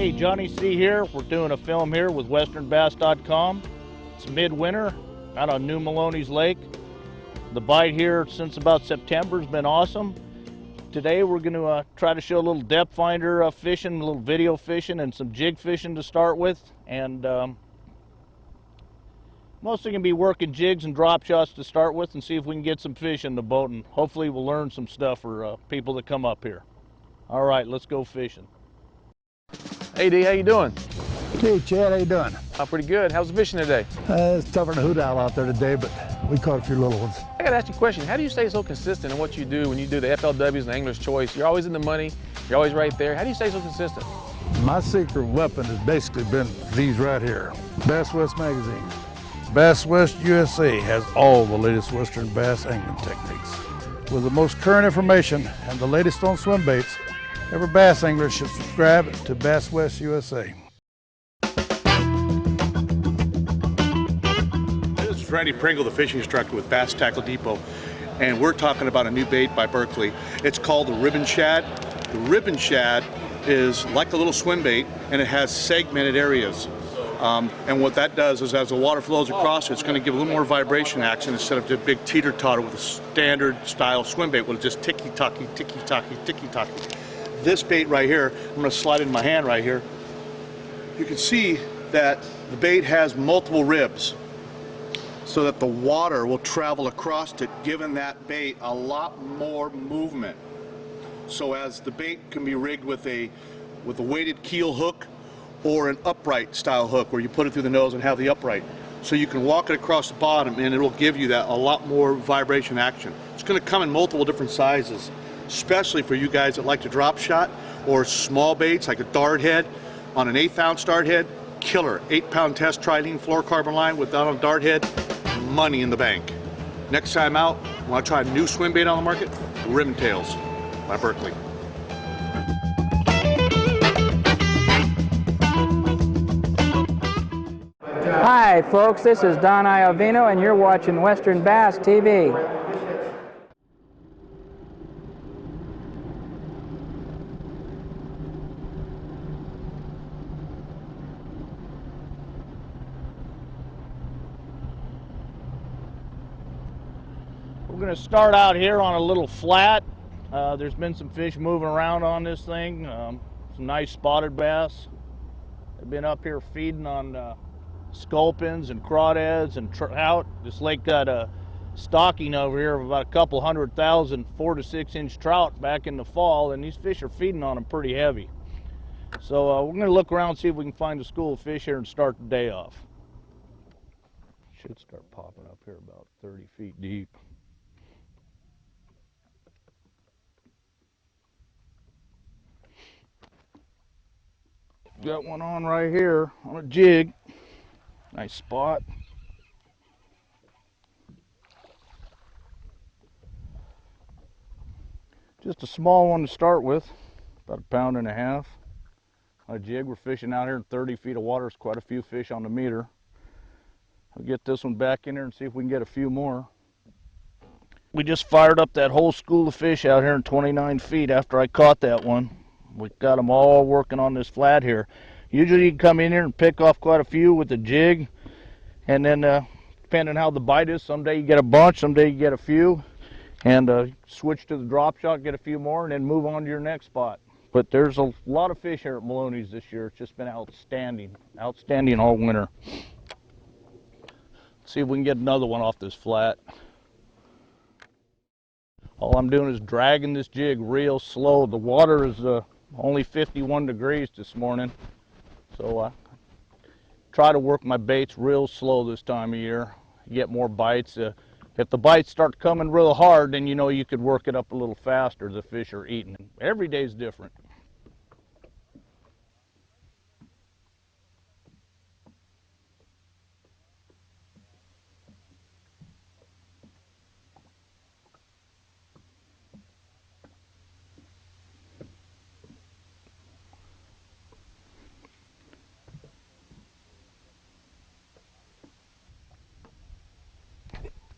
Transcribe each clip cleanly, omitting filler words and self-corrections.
Hey, Johnny C here. We're doing a film here with westernbass.com. It's midwinter out on New Melones Lake. The bite here since about September has been awesome. Today we're going to try to show a little depth finder fishing, a little video fishing, and some jig fishing to start with. And mostly going to be working jigs and drop shots to start with, and see if we can get some fish in the boat, and hopefully we'll learn some stuff for people that come up here. All right, let's go fishing. Hey D, how you doing? Hey Chad, how you doing? Pretty good. How's the fishing today? It's tougher than a hoot owl out there today, but we caught a few little ones. I gotta ask you a question. How do you stay so consistent in what you do when you do the FLWs and the Angler's Choice? You're always in the money, you're always right there. How do you stay so consistent? My secret weapon has basically been these right here. Bass West magazine. Bass West USA has all the latest Western bass angling techniques. With the most current information and the latest on swim baits, every bass angler should subscribe to Bass West USA. This is Randy Pringle, the fishing instructor with Bass Tackle Depot, and we're talking about a new bait by Berkley. It's called the ribbon shad. The ribbon shad is like a little swim bait, and it has segmented areas. And what that does is, as the water flows across it, it's going to give a little more vibration action instead of the big teeter-totter with a standard style swim bait with just ticky-tocky, ticky-tocky, ticky-tocky. This bait right here, I'm going to slide it in my hand right here. You can see that the bait has multiple ribs so that the water will travel across it, giving that bait a lot more movement. So as the bait can be rigged with a weighted keel hook or an upright style hook where you put it through the nose and have the upright. So you can walk it across the bottom and it'll give you that a lot more vibration action. It's going to come in multiple different sizes, especially for you guys that like to drop shot or small baits like a dart head on an 1/8 ounce dart head. Killer 8-pound test trilene fluorocarbon line with that on a dart head, money in the bank. Next time out, want to try a new swim bait on the market? Ribbon Tails by Berkley. Hi folks, this is Don Iovino and you're watching Western Bass TV. We're going to start out here on a little flat. There's been some fish moving around on this thing, some nice spotted bass. They've been up here feeding on sculpins and crawdads and trout. This lake got a stocking over here of about a couple 100,000 4 to 6 inch trout back in the fall, and these fish are feeding on them pretty heavy. So we're going to look around and see if we can find a school of fish here and start the day off. Should start popping up here about 30 feet deep. Got one on right here on a jig. Nice spot. Just a small one to start with, about 1.5 pounds. On a jig, we're fishing out here in 30 feet of water. There's quite a few fish on the meter. I'll get this one back in there and see if we can get a few more. We just fired up that whole school of fish out here in 29 feet after I caught that one. We got them all working on this flat here. Usually you can come in here and pick off quite a few with the jig, and then depending on how the bite is, someday you get a bunch, someday you get a few, and switch to the drop shot, get a few more, and then move on to your next spot. But there's a lot of fish here at Melones this year. It's just been outstanding all winter. Let's see if we can get another one off this flat. All I'm doing is dragging this jig real slow. The water is only 51 degrees this morning, so I try to work my baits real slow this time of year. You get more bites. If the bites start coming real hard, then you know you could work it up a little faster. The fish are eating. Every day's different.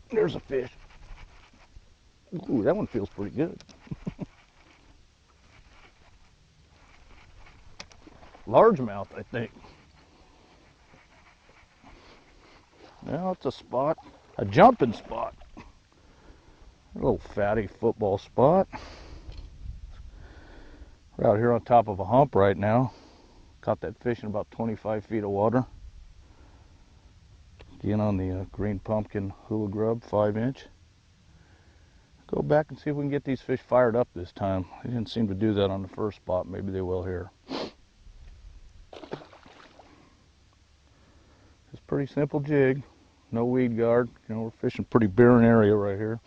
There's a fish. Ooh, that one feels pretty good. Largemouth, I think. Well, it's a spot, a jumping spot. A little fatty football spot. We're out here on top of a hump right now. Caught that fish in about 25 feet of water. Again on the green pumpkin hula grub, 5-inch. Go back and see if we can get these fish fired up this time. They didn't seem to do that on the first spot. Maybe they will here. It's a pretty simple jig. No weed guard. You know, we're fishing pretty barren area right here.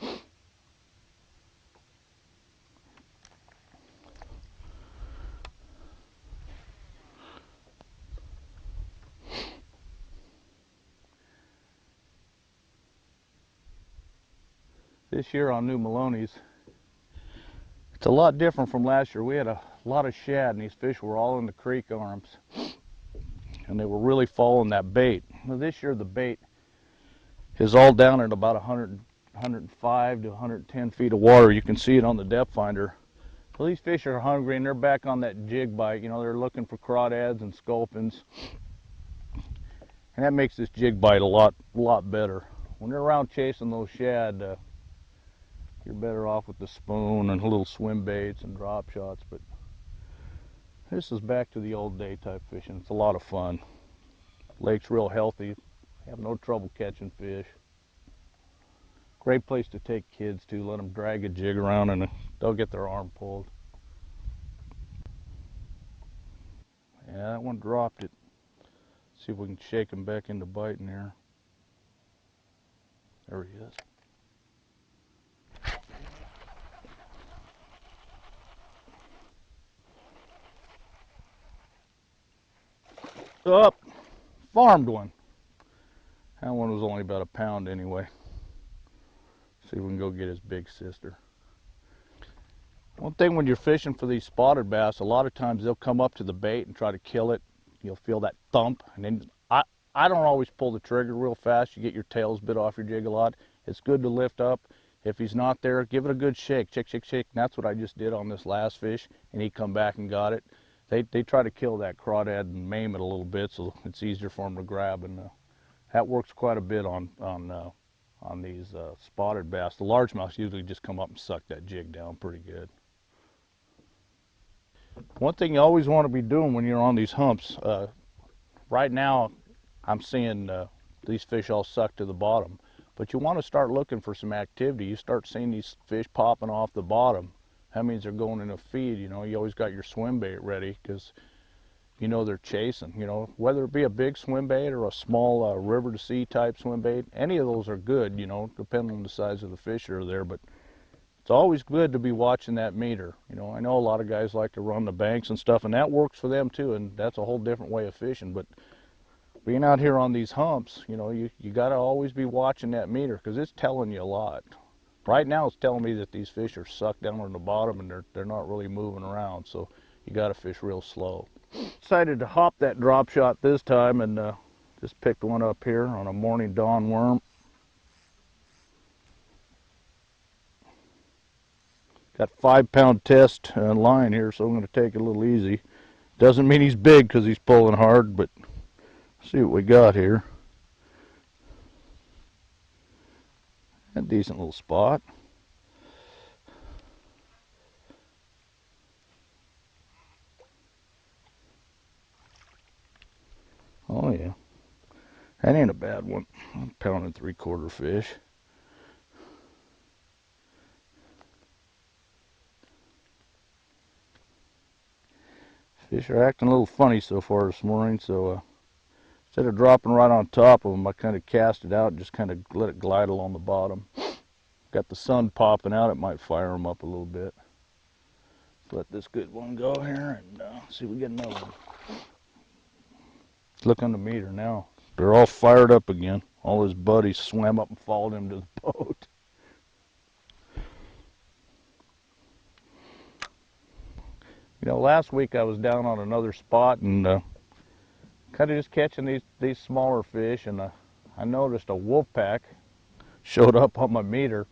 This year on New Melones, it's a lot different from last year. We had a lot of shad and these fish were all in the creek arms. And they were really following that bait. Now this year the bait is all down at about 105 to 110 feet of water. You can see it on the depth finder. So these fish are hungry and they're back on that jig bite. You know, they're looking for crawdads and sculpins. And that makes this jig bite a lot better. When they're around chasing those shad, you're better off with the spoon and little swim baits and drop shots. But this is back to the old day type fishing. It's a lot of fun. Lake's real healthy. Have no trouble catching fish. Great place to take kids to. Let them drag a jig around and they'll get their arm pulled. Yeah, that one dropped it. See if we can shake him back into biting here. There he is. Up, farmed one. That one was only about a pound anyway. See if we can go get his big sister. One thing when you're fishing for these spotted bass, a lot of times they'll come up to the bait and try to kill it. You'll feel that thump, and then I don't always pull the trigger real fast. You get your tails bit off your jig a lot. It's good to lift up. If he's not there, give it a good shake, shake, shake, shake. And that's what I just did on this last fish, and he come back and got it. They try to kill that crawdad and maim it a little bit, so it's easier for them to grab, and that works quite a bit on these spotted bass. The largemouths usually just come up and suck that jig down pretty good. One thing you always want to be doing when you're on these humps, right now I'm seeing these fish all suck to the bottom, but you want to start looking for some activity. You start seeing these fish popping off the bottom. That means they're going in a feed. You know, you always got your swim bait ready because you know they're chasing. You know, whether it be a big swim bait or a small river to sea type swim bait, any of those are good, you know, depending on the size of the fish that are there. But it's always good to be watching that meter. You know, I know a lot of guys like to run the banks and stuff, and that works for them too, and that's a whole different way of fishing. But being out here on these humps, you know, you got to always be watching that meter because it's telling you a lot. Right now it's telling me that these fish are sucked down on the bottom and they're not really moving around, so you got to fish real slow. Decided to hop that drop shot this time and just picked one up here on a morning dawn worm. Got 5-pound test line here, so I'm going to take it a little easy. Doesn't mean he's big because he's pulling hard, but see what we got here. A decent little spot. Oh yeah, that ain't a bad one. A pound and 3/4 fish. Fish are acting a little funny so far this morning, so instead of dropping right on top of them, I kind of cast it out and just kind of let it glide along the bottom. Got the sun popping out, it might fire them up a little bit. Let's let this good one go here and see if we get another one. Let's look on the meter now. They're all fired up again. All his buddies swam up and followed him to the boat. You know, last week I was down on another spot and kind of just catching these smaller fish, and I noticed a wolf pack showed up on my meter,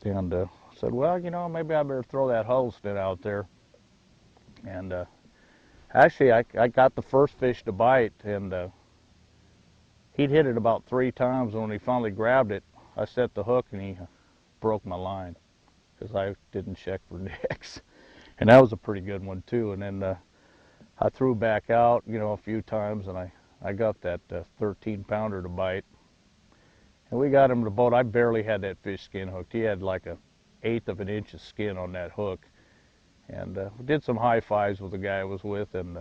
and said, well, you know, maybe I better throw that Huddleston out there. And Actually, I got the first fish to bite, and he'd hit it about 3 times. And when he finally grabbed it, I set the hook and he broke my line because I didn't check for nicks. And that was a pretty good one too. And then I threw back out, you know, a few times, and I got that 13-pounder to bite. And we got him to the boat. I barely had that fish skin hooked. He had like 1/8 of an inch of skin on that hook. And we did some high fives with the guy I was with, and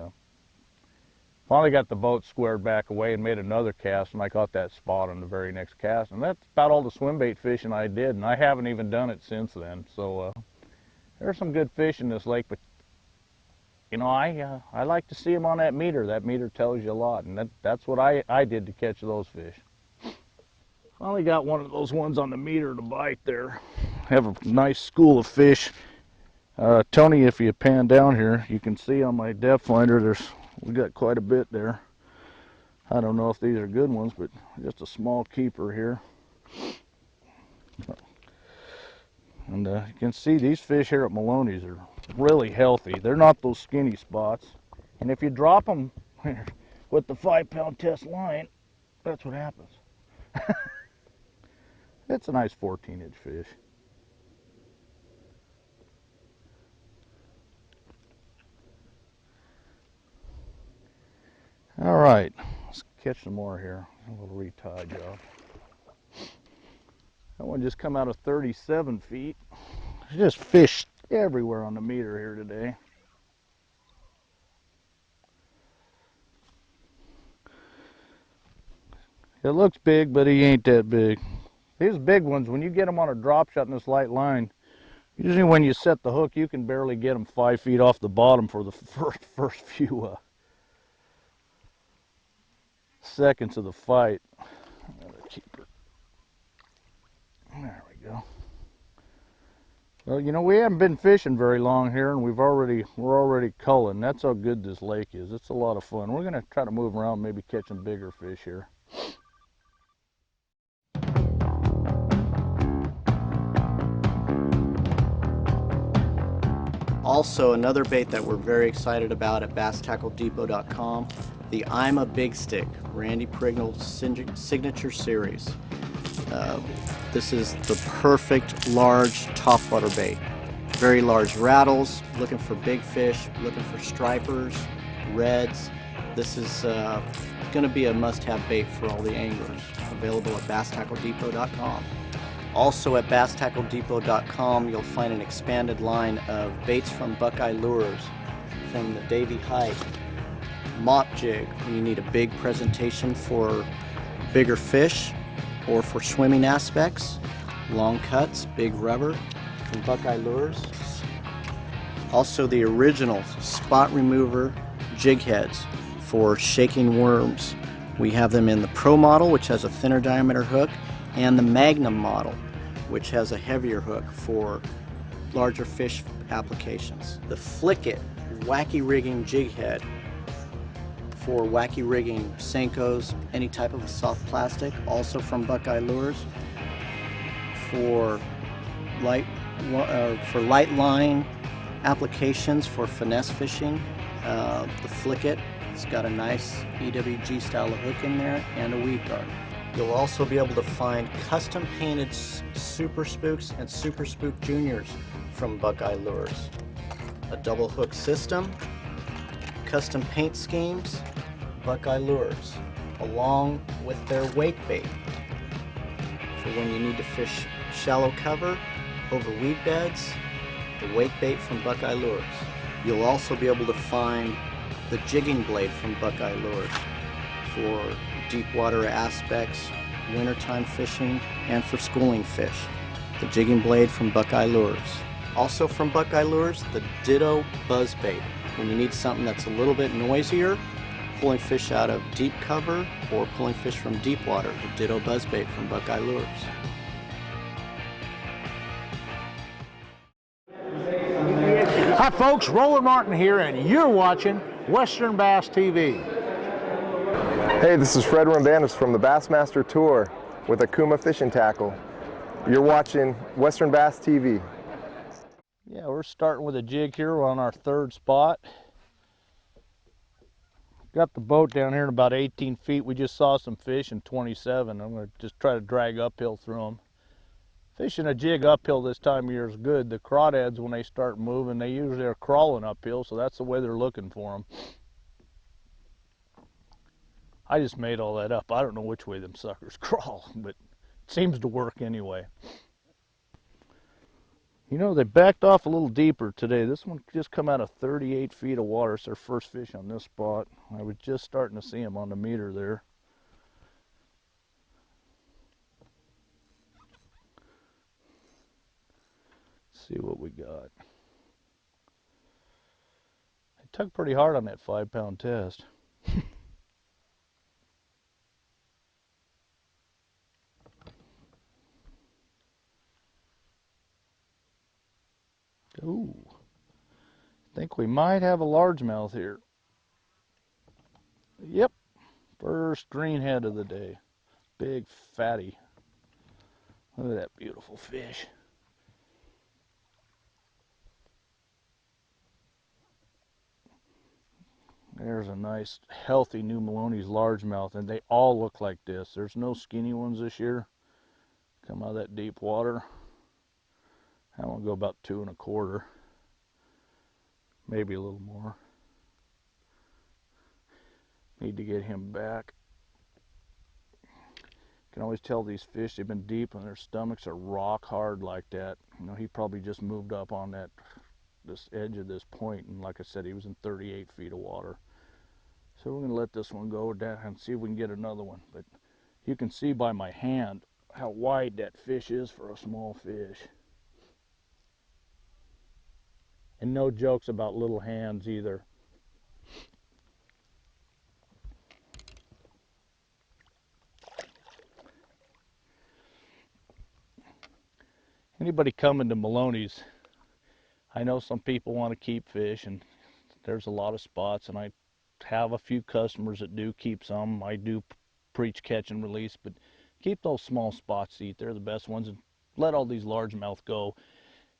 finally got the boat squared back away and made another cast, and I caught that spot on the very next cast. And that's about all the swim bait fishing I did, and I haven't even done it since then. So there's some good fish in this lake, but you know, I like to see them on that meter. That meter tells you a lot, and that's what I did to catch those fish. Finally got one of those ones on the meter to bite there. Have a nice school of fish. Tony, if you pan down here, you can see on my depth finder, we got quite a bit there. I don't know if these are good ones, but just a small keeper here. And you can see these fish here at Melones are really healthy. They're not those skinny spots. And if you drop them with the 5-pound test line, that's what happens. It's a nice 14-inch fish. All right, let's catch some more here. A little retie job. That one just come out of 37 feet. There's just fish everywhere on the meter here today. It looks big, but he ain't that big. These big ones, when you get them on a drop shot in this light line, usually when you set the hook, you can barely get them 5 feet off the bottom for the first few seconds of the fight. There we go. Well, you know, we haven't been fishing very long here, and we're already culling. That's how good this lake is. It's a lot of fun. We're gonna try to move around, maybe catch some bigger fish here. Also, another bait that we're very excited about at BassTackleDepot.com, the I'm a Big Stick, Randy Prignell's signature series. This is the perfect large topwater bait. Very large rattles, looking for big fish, looking for stripers, reds. This is going to be a must-have bait for all the anglers. Available at BassTackleDepot.com. Also at BassTackleDepot.com, you'll find an expanded line of baits from Buckeye Lures, from the Davy Height, mop jig when you need a big presentation for bigger fish or for swimming aspects, long cuts, big rubber from Buckeye Lures. Also the original spot remover jig heads for shaking worms. We have them in the Pro model, which has a thinner diameter hook, and the Magnum model, which has a heavier hook for larger fish applications. The Flick It wacky rigging jig head for wacky rigging Senkos, any type of a soft plastic, also from Buckeye Lures. For light line applications for finesse fishing, the Flick It, it's got a nice EWG style of hook in there and a weed guard. You'll also be able to find custom painted Super Spooks and Super Spook Juniors from Buckeye Lures. A double hook system, custom paint schemes, Buckeye Lures, along with their wake bait for when you need to fish shallow cover over weed beds, the wake bait from Buckeye Lures. You'll also be able to find the jigging blade from Buckeye Lures for deep water aspects, wintertime fishing, and for schooling fish. The jigging blade from Buckeye Lures. Also from Buckeye Lures, the Ditto Buzz Bait. When you need something that's a little bit noisier, pulling fish out of deep cover or pulling fish from deep water, the Ditto Buzz Bait from Buckeye Lures. Hi folks, Roland Martin here, and you're watching Western Bass TV. Hey, this is Fred Rambandas from the Bassmaster Tour with Akuma Fishing Tackle. You're watching Western Bass TV. Yeah, we're starting with a jig here. We're on our third spot. Got the boat down here in about 18 feet. We just saw some fish in 27. I'm going to just try to drag uphill through them. Fishing a jig uphill this time of year is good. The crawdads, when they start moving, they usually are crawling uphill, so that's the way they're looking for them. I just made all that up. I don't know which way them suckers crawl, but it seems to work anyway. You know, they backed off a little deeper today. This one just come out of 38 feet of water. It's their first fish on this spot. I was just starting to see them on the meter there. Let's see what we got. I tugged pretty hard on that 5-pound test. Ooh, think we might have a largemouth here. Yep, first greenhead of the day. Big fatty. Look at that beautiful fish. There's a nice, healthy new Melones largemouth, and they all look like this. There's no skinny ones this year. Come out of that deep water. I want to go about 2 1/4. Maybe a little more. Need to get him back. Can always tell these fish, they've been deep and their stomachs are rock hard like that. You know, he probably just moved up on this edge of this point, and like I said, he was in 38 feet of water. So we're going to let this one go down and see if we can get another one. But you can see by my hand how wide that fish is for a small fish. And no jokes about little hands either. Anybody coming to Melones, I know some people want to keep fish, and there's a lot of spots, and I have a few customers that do keep some. I do preach catch and release, but keep those small spots to eat. They're the best ones, and let all these largemouth go.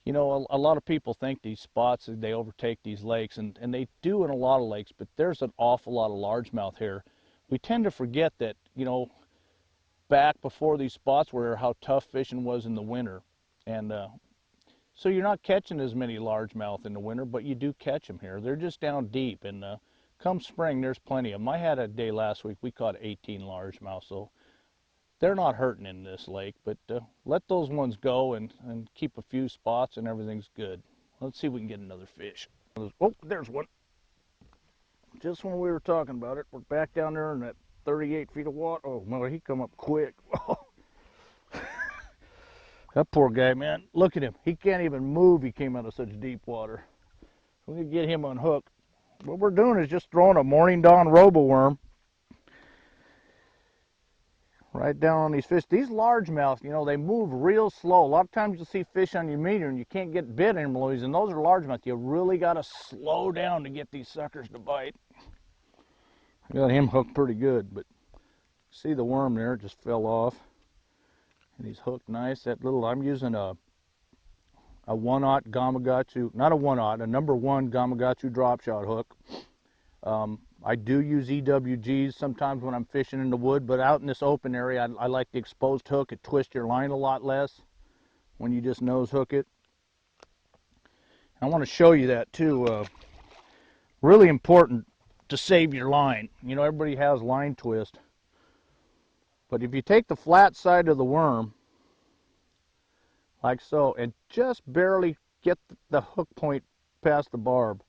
You know, a lot of people think these spots, they overtake these lakes, and they do in a lot of lakes, but there's an awful lot of largemouth here. We tend to forget that, you know, back before these spots were how tough fishing was in the winter. And so you're not catching as many largemouth in the winter, but you do catch them here. They're just down deep, and come spring, there's plenty of them. I had a day last week, we caught 18 largemouth, so they're not hurting in this lake, but let those ones go and keep a few spots and everything's good. Let's see if we can get another fish. Oh, there's one. Just when we were talking about it, we're back down there in that 38 feet of water. Oh, no, he come up quick. That poor guy, man. Look at him. He can't even move. He came out of such deep water. We can get him unhooked. What we're doing is just throwing a morning dawn robo-worm right down on these fish. These largemouth, you know, they move real slow. A lot of times you'll see fish on your meter and you can't get bit in Melones, and those are largemouth. You really got to slow down to get these suckers to bite. I got him hooked pretty good, but see the worm there, it just fell off. And he's hooked nice. That little, I'm using a 1/0 Gamakatsu, not a 1/0, a number 1 Gamakatsu drop shot hook. I do use EWGs sometimes when I'm fishing in the wood, but out in this open area, I like the exposed hook. It twists your line a lot less when you just nose hook it. I want to show you that too. Really important to save your line. You know, everybody has line twist. But if you take the flat side of the worm, like so, and just barely get the hook point past the barb,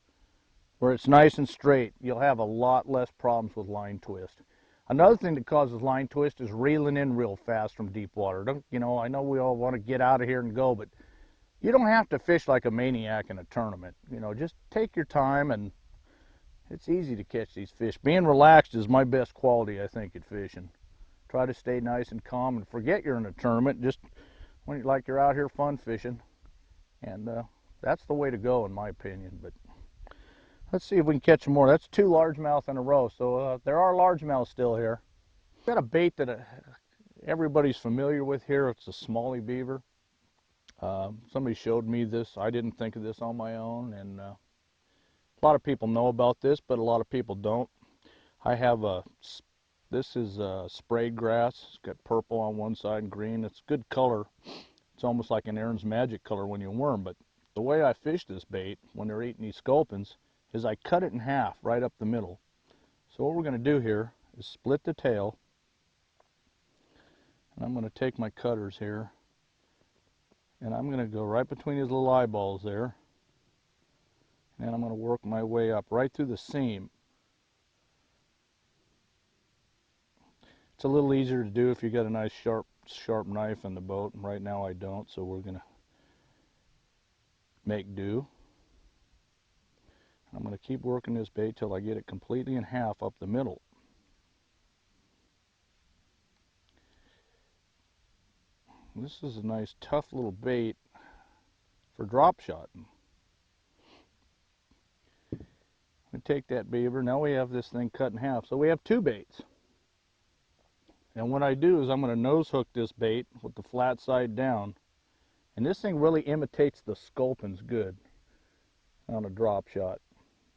where it's nice and straight, you'll have a lot less problems with line twist. Another thing that causes line twist is reeling in real fast from deep water. You know, I know we all want to get out of here and go, but you don't have to fish like a maniac in a tournament. You know, just take your time, and it's easy to catch these fish. Being relaxed is my best quality, I think, at fishing. Try to stay nice and calm and forget you're in a tournament. Just when like you're out here fun fishing, and that's the way to go in my opinion. But let's see if we can catch some more. That's 2 largemouth in a row, so there are largemouth still here. Got a bait that everybody's familiar with here. It's a smallie beaver. Somebody showed me this. I didn't think of this on my own, and a lot of people know about this, but a lot of people don't. I have this is sprayed grass. It's got purple on one side and green. It's good color. It's almost like an Aaron's Magic color when you worm. But the way I fish this bait when they're eating these sculpins is I cut it in half right up the middle. So what we're going to do here is split the tail. And I'm going to take my cutters here. And I'm going to go right between his little eyeballs there. And I'm going to work my way up right through the seam. It's a little easier to do if you got a nice sharp knife in the boat. And right now I don't, so we're going to make do. I'm going to keep working this bait till I get it completely in half up the middle. This is a nice tough little bait for drop shotting. We take that beaver. Now we have this thing cut in half, so we have two baits. And what I do is I'm going to nose hook this bait with the flat side down, and this thing really imitates the sculpins good on a drop shot.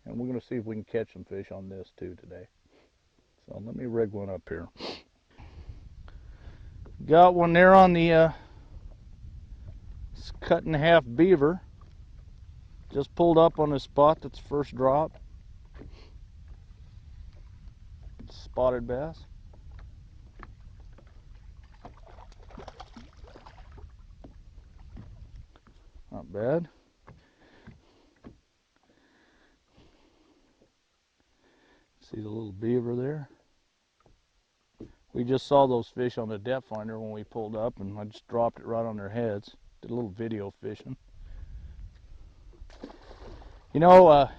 And we're going to see if we can catch some fish on this too today. So let me rig one up here. Got one there on the cut in half beaver. Just pulled up on the spot that's first drop. Spotted bass. Not bad. See the little beaver there? We just saw those fish on the depth finder when we pulled up, and I just dropped it right on their heads. Did a little video fishing. You know, a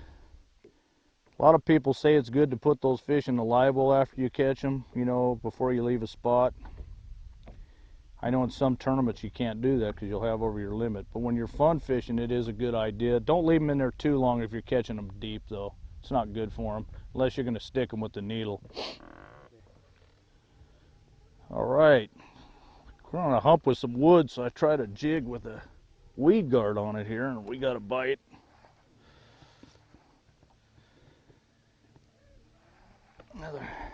lot of people say it's good to put those fish in the live well after you catch them, you know, before you leave a spot. I know in some tournaments you can't do that because you'll have over your limit, but when you're fun fishing, it is a good idea. Don't leave them in there too long if you're catching them deep, though. It's not good for them, unless you're going to stick them with the needle. All right, we're on a hump with some wood, so I try to jig with a weed guard on it here, and we got a bite.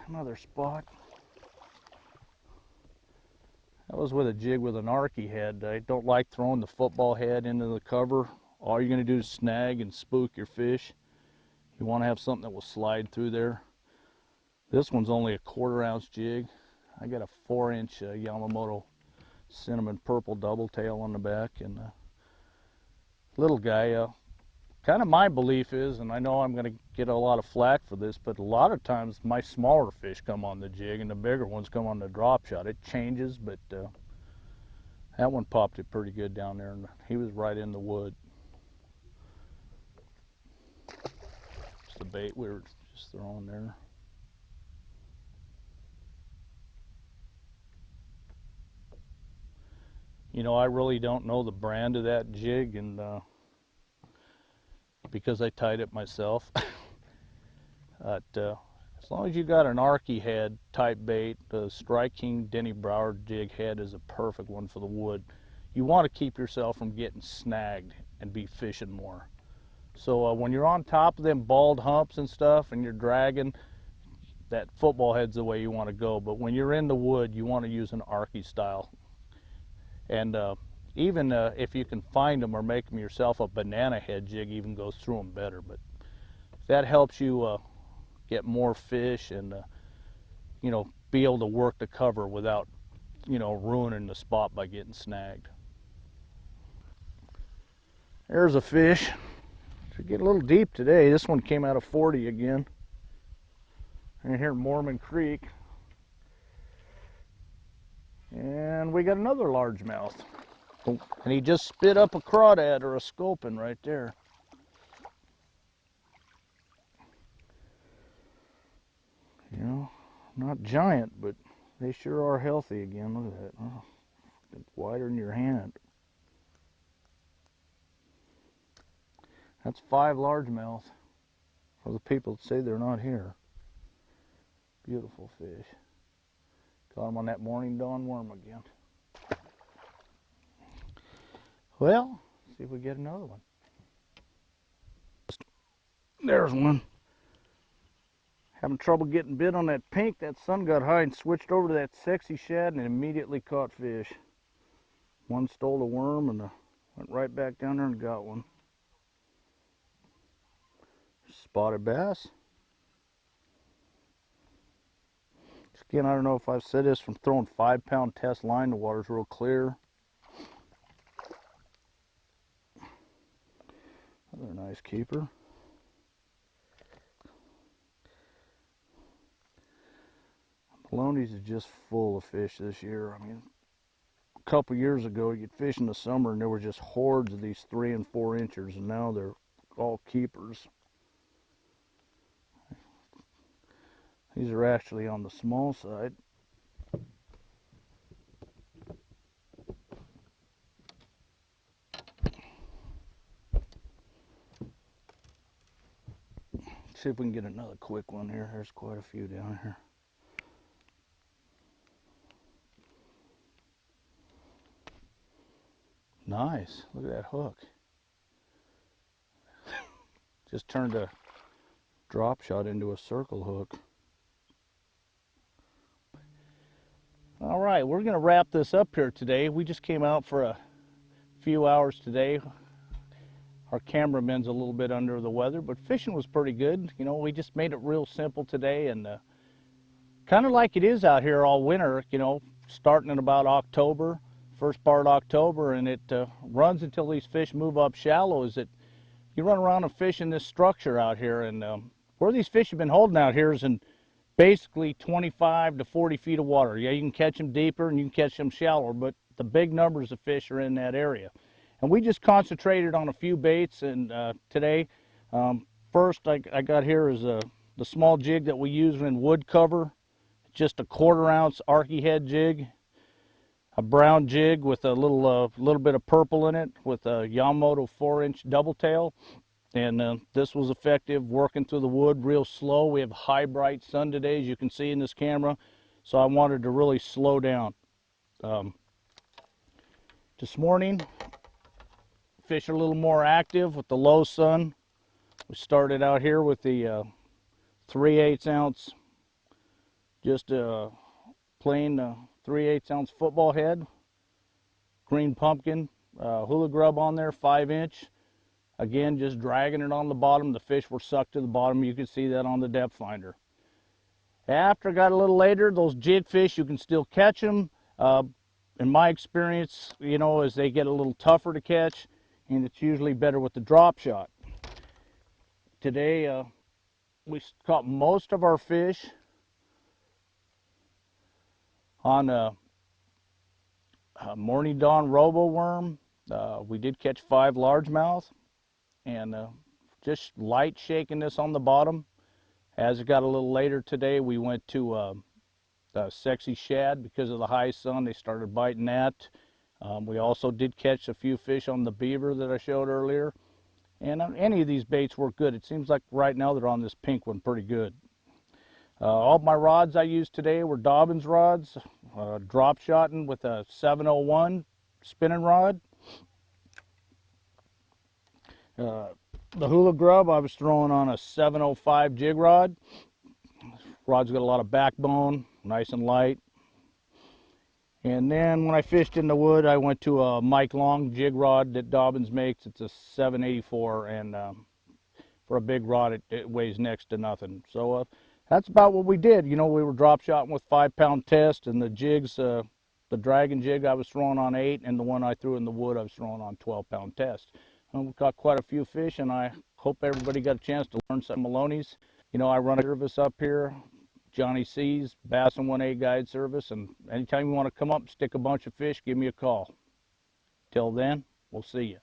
Another spot. That was with a jig with an arky head. I don't like throwing the football head into the cover. All you're going to do is snag and spook your fish. You want to have something that will slide through there. This one's only a 1/4 ounce jig. I got a 4-inch Yamamoto cinnamon purple double tail on the back, and little guy. Kind of my belief is, and I know I'm going to get a lot of flack for this, but a lot of times my smaller fish come on the jig and the bigger ones come on the drop shot. It changes, but that one popped it pretty good down there, and he was right in the wood. It's the bait we were just throwing there. You know, I really don't know the brand of that jig, and because I tied it myself. But as long as you got an arky head type bait, the Strike King Denny Broward jig head is a perfect one for the wood. You want to keep yourself from getting snagged and be fishing more. So when you're on top of them bald humps and stuff and you're dragging, that football head's the way you want to go. But when you're in the wood, you want to use an arky style. And even if you can find them or make them yourself, a banana head jig even goes through them better. But if that helps you get more fish and you know, be able to work the cover without, you know, ruining the spot by getting snagged. There's a fish. Should get a little deep today. This one came out of 40 again. And here in Mormon Creek. And we got another largemouth. And he just spit up a crawdad or a sculpin right there. You know, not giant, but they sure are healthy again. Look at that. Oh, it's wider than your hand. That's 5 largemouth for the people that say they're not here. Beautiful fish. Got them on that morning dawn worm again. Well, see if we get another one. There's one. Having trouble getting bit on that pink. That sun got high and switched over to that sexy shad and immediately caught fish. One stole a worm and went right back down there and got one. Spotted bass. Again, I don't know if I've said this, from throwing 5-pound test line, the water's real clear. Another nice keeper. Melones is just full of fish this year. I mean, a couple years ago, you'd fish in the summer and there were just hordes of these 3 and 4 inchers, and now they're all keepers. These are actually on the small side. See if we can get another quick one here. There's quite a few down here. Nice. Look at that hook. Just turned a drop shot into a circle hook. All right, we're going to wrap this up here today. We just came out for a few hours today. Our cameraman's a little bit under the weather, but fishing was pretty good. You know, we just made it real simple today, and kind of like it is out here all winter, you know, starting in about October, first part of October, and it runs until these fish move up shallow. Is that you run around and fish in this structure out here, and where these fish have been holding out here is in basically 25 to 40 feet of water. Yeah, you can catch them deeper and you can catch them shallower, but the big numbers of fish are in that area. And we just concentrated on a few baits, and today, first I got here is the small jig that we use in wood cover. Just a 1/4 ounce Arky head jig, a brown jig with a little bit of purple in it, with a Yamamoto 4-inch double tail. And this was effective, working through the wood real slow. We have high bright sun today, as you can see in this camera, so I wanted to really slow down. This morning, fish are a little more active with the low sun. We started out here with the 3/8 ounce, just a plain 3/8 ounce football head, green pumpkin, hula grub on there, 5-inch. Again, just dragging it on the bottom. The fish were sucked to the bottom. You can see that on the depth finder. After it got a little later, those jig fish, you can still catch them. In my experience, you know, as they get a little tougher to catch, and it's usually better with the drop shot. Today, we caught most of our fish on a morning dawn robo worm. We did catch 5 largemouth, and just light shaking this on the bottom. As it got a little later today, we went to sexy shad. Because of the high sun, they started biting that. We also did catch a few fish on the beaver that I showed earlier. And any of these baits work good. It seems like right now they're on this pink one pretty good. All my rods I used today were Dobbins rods, drop shotting with a 701 spinning rod. The hula grub I was throwing on a 705 jig rod. Rod's got a lot of backbone, nice and light. And then when I fished in the wood, I went to a Mike Long jig rod that Dobbins makes. It's a 784, and for a big rod, it weighs next to nothing. So that's about what we did. You know, we were drop shotting with 5-pound test, and the jigs, the dragon jig I was throwing on 8, and the one I threw in the wood I was throwing on 12-pound test. And we caught quite a few fish, and I hope everybody got a chance to learn some Melones. You know, I run a service up here, Johnny C's Bassin 1A guide service, and anytime you want to come up and stick a bunch of fish, give me a call. Till then, we'll see you.